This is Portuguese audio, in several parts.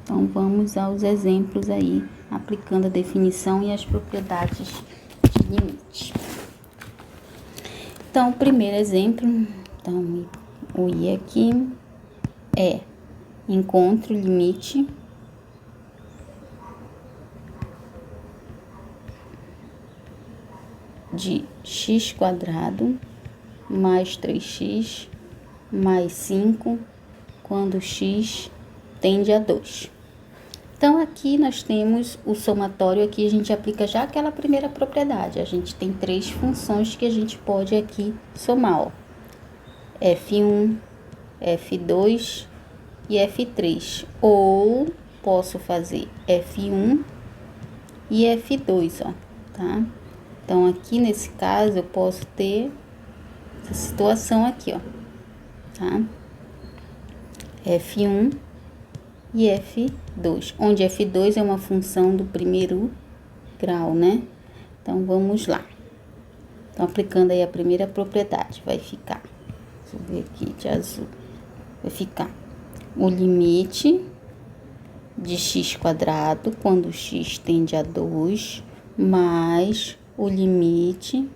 Então, vamos aos exemplos aí, aplicando a definição e as propriedades de limite. Então, o primeiro exemplo, então, o I aqui é: encontre o limite de x² mais 3x mais 5 quando x tende a 2. Então, aqui nós temos o somatório. Aqui a gente aplica já aquela primeira propriedade. A gente tem 3 funções que a gente pode aqui somar, ó. F1, F2 e F3. Ou posso fazer F1 e F2, ó, tá? Então, aqui nesse caso, eu posso ter essa situação aqui, ó, tá? F1 e F2, onde F2 é uma função do primeiro grau, né? Então, vamos lá. Então, aplicando aí a primeira propriedade, vai ficar, deixa eu ver aqui de azul, vai ficar o limite de x² quando x tende a 2, mais o limite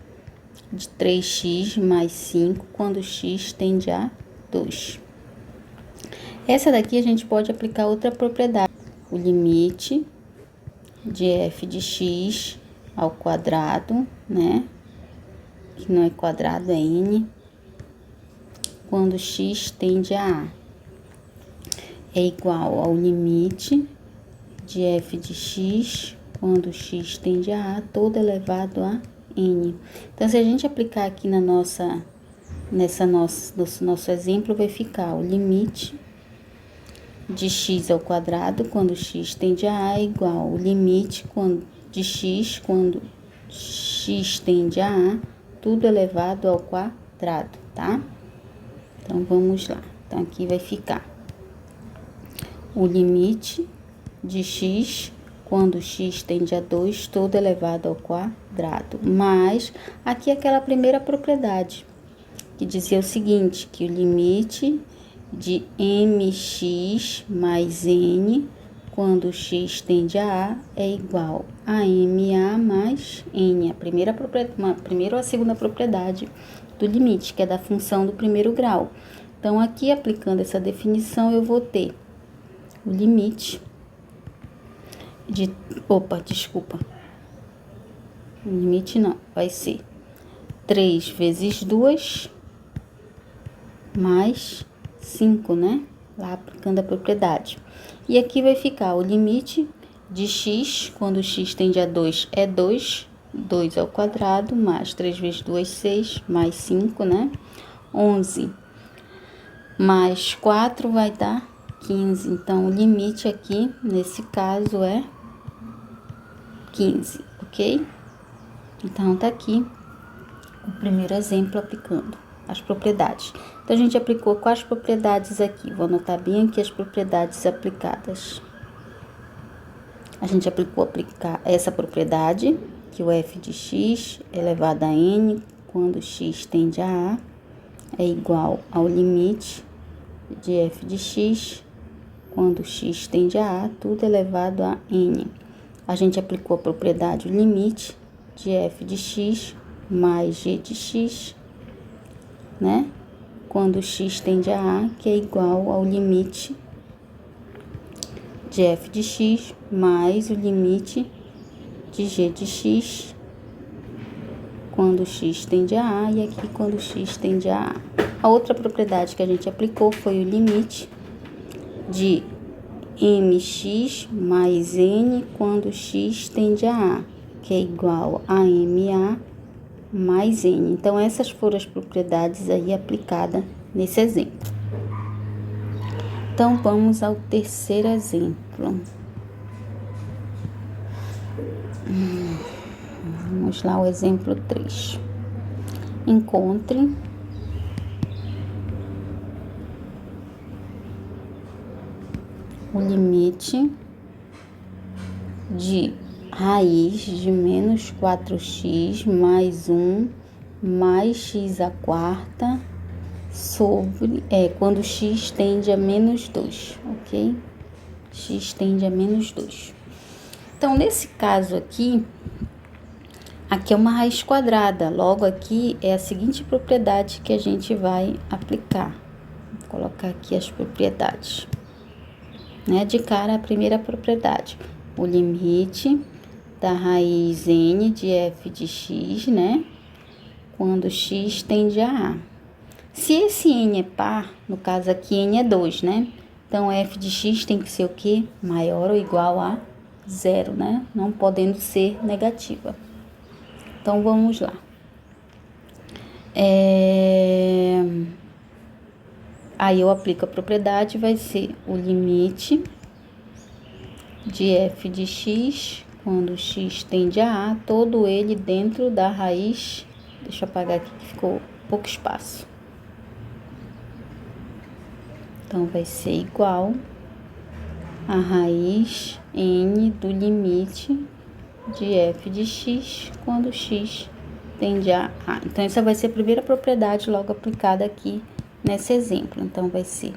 de 3x mais 5 quando x tende a 2. Essa daqui a gente pode aplicar outra propriedade. O limite de f de x ao quadrado, né? Que não é quadrado, é n. Quando x tende a a. É igual ao limite de f de x quando x tende a todo elevado a n. Então, se a gente aplicar aqui no nosso exemplo, vai ficar o limite de x ao quadrado quando x tende a é igual ao limite de x quando x tende a a, tudo elevado ao quadrado, tá? Então, vamos lá. Então, aqui vai ficar o limite de x quando x tende a 2, todo elevado ao quadrado. Mas, aqui aquela primeira propriedade, que dizia o seguinte, que o limite de mx mais n, quando x tende a é igual a ma mais n. A primeira ou a segunda propriedade do limite, que é da função do primeiro grau. Então, aqui, aplicando essa definição, eu vou ter o limite de... O limite não, vai ser 3 vezes 2 mais 5, né? Lá aplicando a propriedade. E aqui vai ficar o limite de x, quando x tende a 2, é 2. 2 ao quadrado, mais 3 vezes 2, 6, mais 5, né? 11 mais 4 vai dar 15. Então, o limite aqui, nesse caso, é 15, ok? Então, tá aqui o primeiro exemplo aplicando as propriedades. Então, a gente aplicou quais propriedades aqui? Vou anotar bem aqui as propriedades aplicadas. A gente aplicou essa propriedade, que o f de x elevado a n, quando x tende a é igual ao limite de f de x, quando x tende a tudo elevado a n. A gente aplicou a propriedade, o limite de f de x mais g de x, né? Quando x tende a que é igual ao limite de f de x mais o limite de g de x, quando x tende a e aqui quando x tende a a. A outra propriedade que a gente aplicou foi o limite de mx mais n quando x tende a que é igual a ma mais n. Então, essas foram as propriedades aí aplicadas nesse exemplo. Então, vamos ao terceiro exemplo. Vamos lá, o exemplo 3. Encontre o limite de raiz de menos 4x mais 1 mais x² sobre, quando x tende a menos 2, ok? x tende a menos 2. Então, nesse caso aqui é uma raiz quadrada, logo aqui é a seguinte propriedade que a gente vai aplicar. Vou colocar aqui as propriedades, né? De cara, a primeira propriedade, o limite da raiz n de f de x, né? Quando x tende a a. Se esse n é par, no caso aqui n é 2, né? Então, f de x tem que ser o quê? Maior ou igual a 0, né? Não podendo ser negativa. Então, vamos lá. Aí, eu aplico a propriedade, vai ser o limite de f de x, quando x tende a todo ele dentro da raiz. Deixa eu apagar aqui que ficou pouco espaço. Então, vai ser igual a raiz n do limite de f de x, quando x tende a a. Então, essa vai ser a primeira propriedade logo aplicada aqui nesse exemplo. Então, vai ser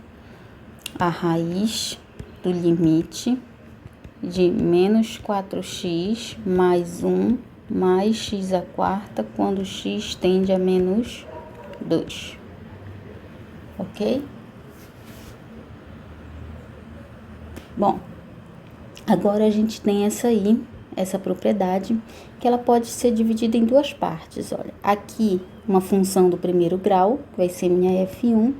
a raiz do limite de menos 4x mais 1 mais x à quarta, quando x tende a menos 2. Ok? Bom, agora a gente tem essa propriedade, que ela pode ser dividida em duas partes. Olha, aqui uma função do primeiro grau, que vai ser minha f1,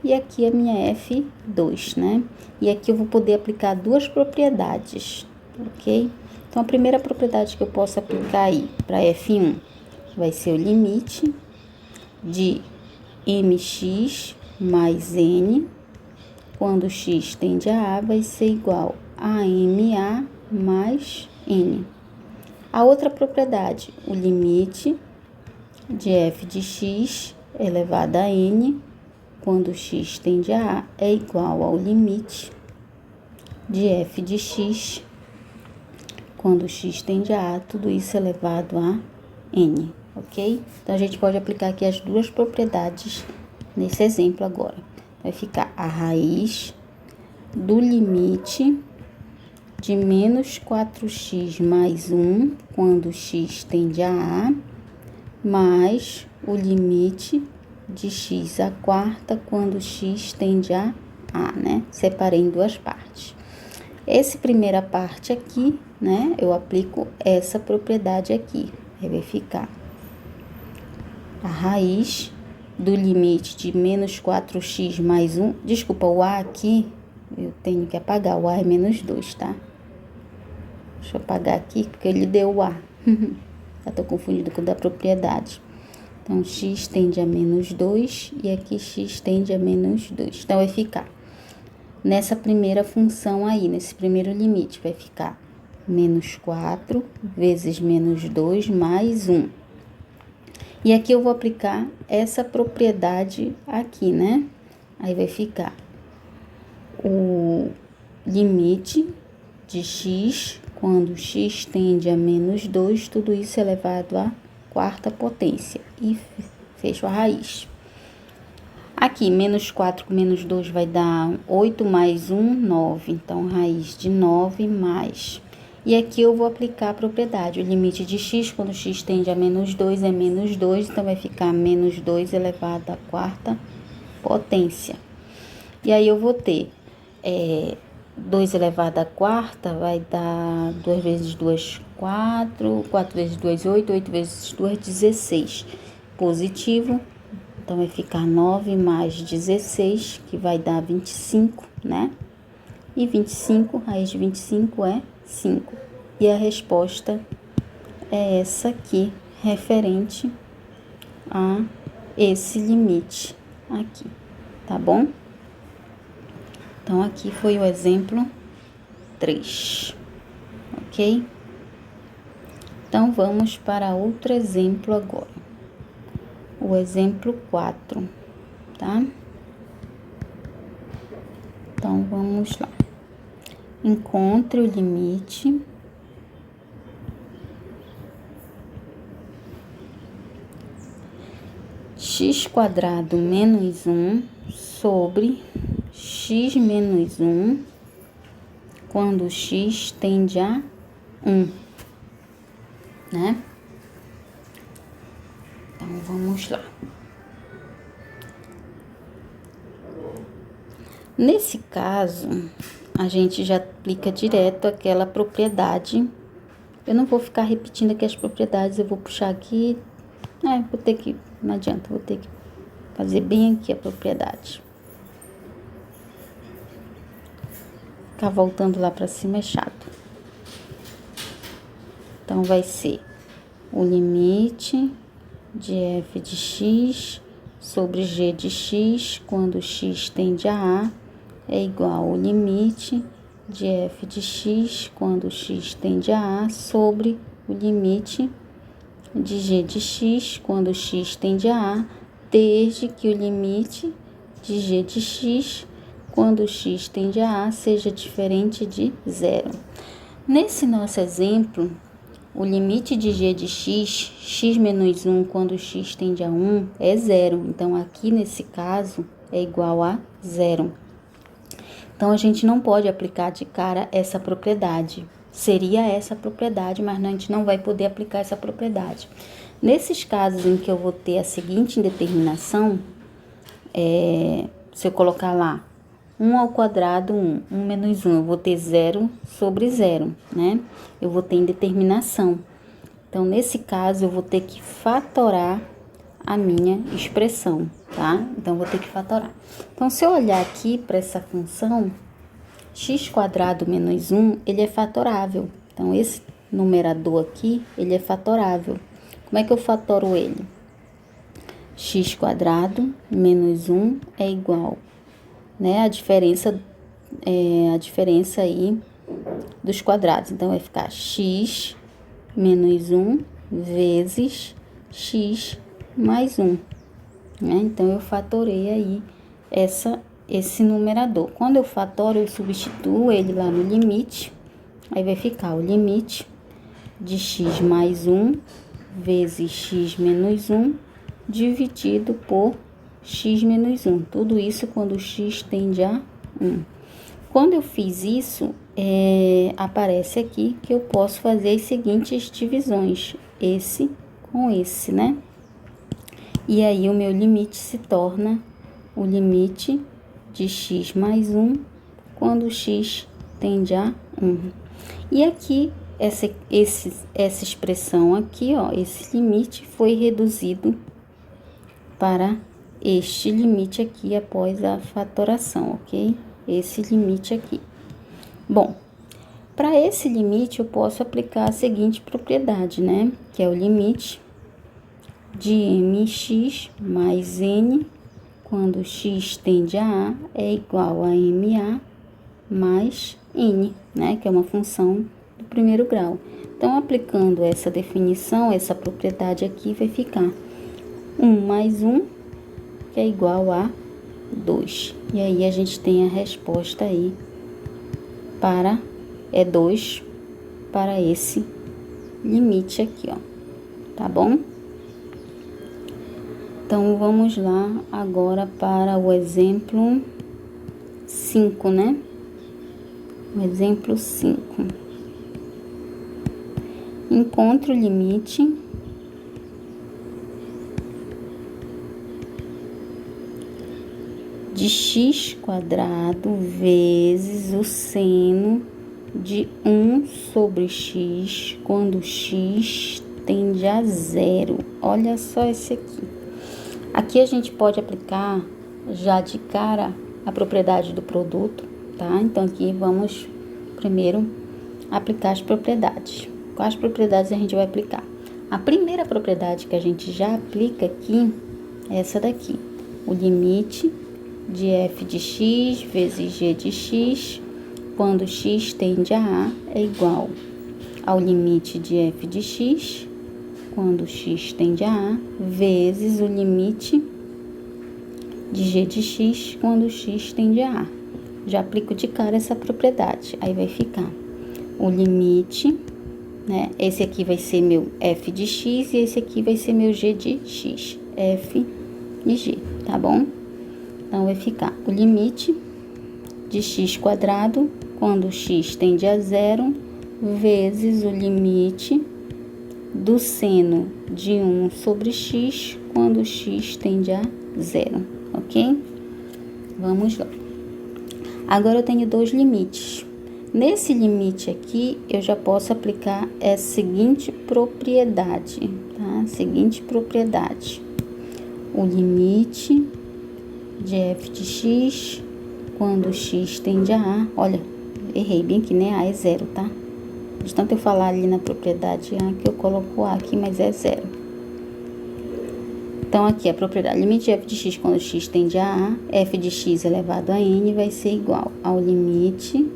e aqui a minha f2, né? E aqui eu vou poder aplicar duas propriedades, ok? Então, a primeira propriedade que eu posso aplicar aí para f1 vai ser o limite de mx mais n, quando x tende a a, vai ser igual a ma mais n. A outra propriedade, o limite de f de x elevado a n, quando x tende a a, é igual ao limite de f de x, quando x tende a a, tudo isso elevado a n, ok? Então, a gente pode aplicar aqui as duas propriedades nesse exemplo agora. Vai ficar a raiz do limite de menos 4x mais 1, quando x tende a a, mais o limite de x à quarta, quando x tende a a, né? Separei em duas partes. Essa primeira parte aqui, né? Eu aplico essa propriedade aqui. Aí vai ficar a raiz do limite de menos 4x mais 1. Desculpa, o a aqui, eu tenho que apagar. O a é menos 2, tá? Deixa eu apagar aqui, porque ele deu o a. Já tô confundido com o da propriedade. Então, x tende a menos 2 e aqui x tende a menos 2. Então, vai ficar nessa primeira função aí, nesse primeiro limite, vai ficar menos 4 vezes menos 2 mais 1. E aqui eu vou aplicar essa propriedade aqui, né? Aí vai ficar o limite de x, quando x tende a menos 2, tudo isso elevado à quarta potência. E fecho a raiz. Aqui, menos 4 com menos 2 vai dar 8 mais 1, 9. Então, raiz de 9 mais. E aqui eu vou aplicar a propriedade. O limite de x, quando x tende a menos 2, é menos 2. Então, vai ficar menos 2 elevado à quarta potência. E aí, eu vou ter 2 elevado à quarta, vai dar 2 vezes 2, 4. 4 vezes 2, 8. 8 vezes 2, 16. Positivo. Então, vai ficar 9 mais 16, que vai dar 25, né? E 25, raiz de 25 é 5. E a resposta é essa aqui, referente a esse limite aqui, tá bom? Então, aqui foi o exemplo 3, ok? Então, vamos para outro exemplo agora. O exemplo 4, tá? Então, vamos lá. Encontre o limite x² menos 1 sobre x menos 1 quando x tende a 1, né? Então, vamos lá. Nesse caso, a gente já aplica direto aquela propriedade. Eu não vou ficar repetindo aqui as propriedades, eu vou puxar aqui. Vou ter que, não adianta, vou ter que fazer bem aqui a propriedade. Ficar voltando lá para cima é chato. Então, vai ser o limite de f de x sobre g de x, quando x tende a A, é igual ao limite de f de x, quando x tende a A, sobre o limite de g de x, quando x tende a A, desde que o limite de g de x, quando x tende a A, seja diferente de zero. Nesse nosso exemplo, o limite de g de x, x menos 1, quando x tende a 1, é zero. Então, aqui nesse caso, é igual a zero. Então, a gente não pode aplicar de cara essa propriedade. Seria essa propriedade, mas a gente não vai poder aplicar essa propriedade. Nesses casos em que eu vou ter a seguinte indeterminação, se eu colocar lá 1 ao quadrado, 1, 1 menos 1, eu vou ter 0 sobre 0, né? Eu vou ter indeterminação. Então, nesse caso, eu vou ter que fatorar a minha expressão, tá? Então, eu vou ter que fatorar. Então, se eu olhar aqui para essa função, x quadrado menos 1, ele é fatorável. Então, esse numerador aqui, ele é fatorável. Como é que eu fatoro ele? X quadrado menos 1 é igual, né, a diferença aí dos quadrados. Então, vai ficar x menos 1 vezes x mais 1, né? Então, eu fatorei aí esse numerador. Quando eu fatoro, eu substituo ele lá no limite. Aí, vai ficar o limite de x mais 1 vezes x menos 1 dividido por x menos 1. Tudo isso quando x tende a 1. Quando eu fiz isso, aparece aqui que eu posso fazer as seguintes divisões. Esse com esse, né? E aí, o meu limite se torna o limite de x mais 1 quando x tende a 1. E aqui, essa expressão aqui, ó, esse limite foi reduzido para este limite aqui após a fatoração, ok? Esse limite aqui. Bom, para esse limite eu posso aplicar a seguinte propriedade, né? Que é o limite de mx mais n, quando x tende a A, é igual a ma mais n, né? Que é uma função do primeiro grau. Então, aplicando essa definição, essa propriedade aqui vai ficar 1 mais 1, que é igual a 2. E aí, a gente tem a resposta aí para 2 para esse limite aqui, ó. Tá bom? Então, vamos lá agora para o exemplo 5, né? O exemplo 5. Encontre o limite de x quadrado vezes o seno de 1 sobre x quando x tende a 0. Olha só esse aqui. Aqui a gente pode aplicar já de cara a propriedade do produto, tá? Então, aqui vamos primeiro aplicar as propriedades. Quais propriedades a gente vai aplicar? A primeira propriedade que a gente já aplica aqui é essa daqui. O limite de f de x vezes g de x, quando x tende a A, é igual ao limite de f de x, quando x tende a A, vezes o limite de g de x, quando x tende a A. Já aplico de cara essa propriedade. Aí vai ficar o limite, né? Esse aqui vai ser meu f de x e esse aqui vai ser meu g de x. F e g, tá bom? Então, vai ficar o limite de x quadrado quando x tende a zero, vezes o limite do seno de 1 sobre x, quando x tende a zero, ok? Vamos lá. Agora eu tenho dois limites. Nesse limite aqui, eu já posso aplicar a seguinte propriedade, tá? Seguinte propriedade. O limite de f de x, quando x tende a A, olha, errei bem aqui, né? A é zero, tá? De tanto eu falar ali na propriedade A, que eu coloco A aqui, mas é zero. Então, aqui a propriedade, limite de f de x quando x tende a A, f de x elevado a n vai ser igual ao limite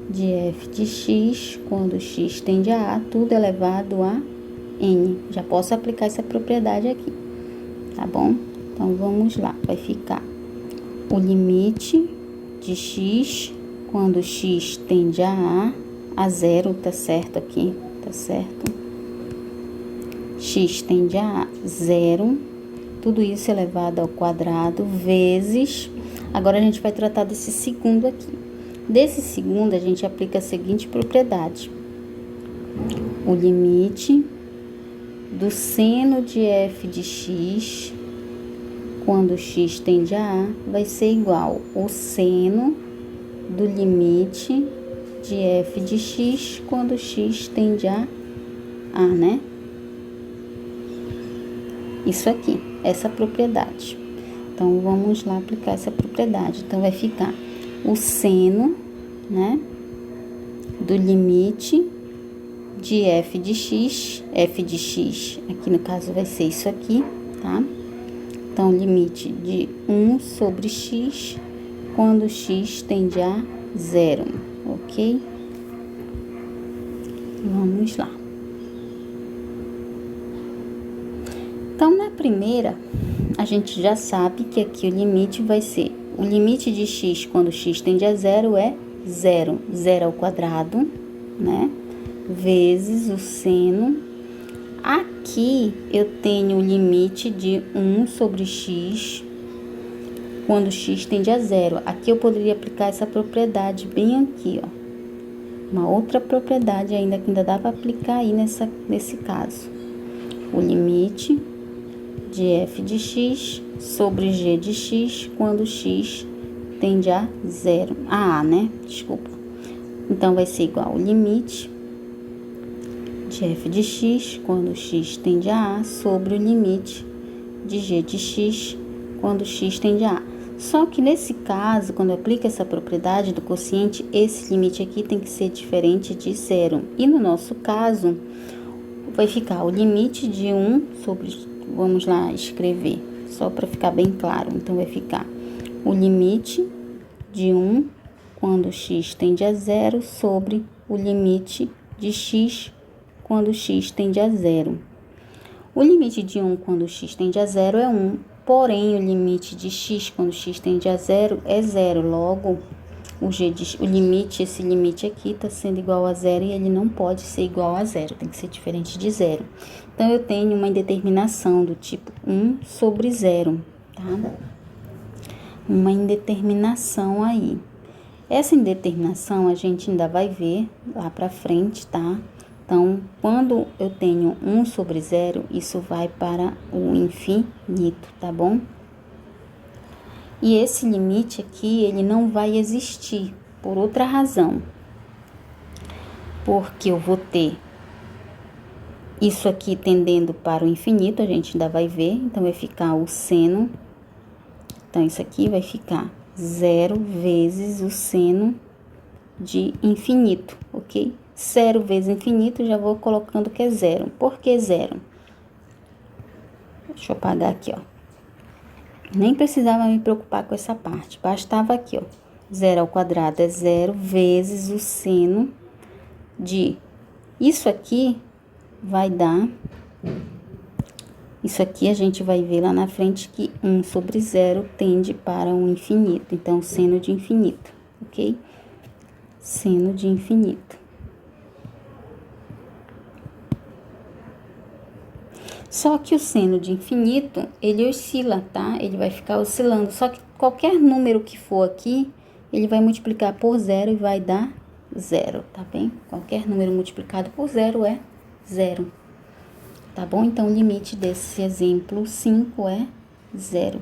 de f de x quando x tende a A, tudo elevado a n. Já posso aplicar essa propriedade aqui, tá bom? Então, vamos lá, vai ficar o limite de x quando x tende a zero, tá certo aqui, tá certo? X tende a zero, tudo isso elevado ao quadrado, vezes... Agora, a gente vai tratar desse segundo aqui. Desse segundo, a gente aplica a seguinte propriedade. O limite do seno de f de x, quando x tende a A, vai ser igual ao seno do limite de f de x, quando x tende a A, né? Isso aqui, essa propriedade. Então, vamos lá aplicar essa propriedade. Então, vai ficar o seno, né, do limite de f de x, aqui no caso vai ser isso aqui, tá? Então, limite de 1 sobre x, quando x tende a zero, ok? Vamos lá. Então, na primeira, a gente já sabe que aqui o limite vai ser, o limite de x quando x tende a zero é zero, zero ao quadrado, né? Vezes o seno. Aqui eu tenho o limite de 1 sobre x quando x tende a zero. Aqui eu poderia aplicar essa propriedade bem aqui, ó. Uma outra propriedade ainda que ainda dá para aplicar aí nesse caso. O limite de f de x sobre g de x quando x tende a zero. A, né? Desculpa. Então, vai ser igual ao limite de f de x quando x tende a A sobre o limite de g de x quando x tende a A. Só que nesse caso, quando eu aplico essa propriedade do quociente, esse limite aqui tem que ser diferente de zero. E no nosso caso, vai ficar o limite de 1 sobre... Vamos lá escrever, só para ficar bem claro. Então, vai ficar o limite de 1 quando x tende a zero sobre o limite de x quando x tende a zero. O limite de 1 quando x tende a zero é 1, porém, o limite de x quando x tende a zero é zero. Logo, esse limite aqui está sendo igual a zero e ele não pode ser igual a zero, tem que ser diferente de zero. Então, eu tenho uma indeterminação do tipo 1 sobre zero, tá? Uma indeterminação aí. Essa indeterminação a gente ainda vai ver lá pra frente, tá? Então, quando eu tenho 1 sobre zero, isso vai para o infinito, tá bom? E esse limite aqui, ele não vai existir por outra razão. Porque eu vou ter isso aqui tendendo para o infinito, a gente ainda vai ver. Então, vai ficar o seno. Então, isso aqui vai ficar zero vezes o seno de infinito, ok? Zero vezes infinito, já vou colocando que é zero. Por que zero? Deixa eu apagar aqui, ó. Nem precisava me preocupar com essa parte, bastava aqui, ó. Zero ao quadrado é zero vezes o seno de... Isso aqui vai dar... Isso aqui a gente vai ver lá na frente que 1 sobre zero tende para o infinito. Então, seno de infinito, ok? Seno de infinito. Só que o seno de infinito, ele oscila, tá? Ele vai ficar oscilando. Só que qualquer número que for aqui, ele vai multiplicar por zero e vai dar zero, tá bem? Qualquer número multiplicado por zero é zero, tá bom? Então, o limite desse exemplo 5 é zero.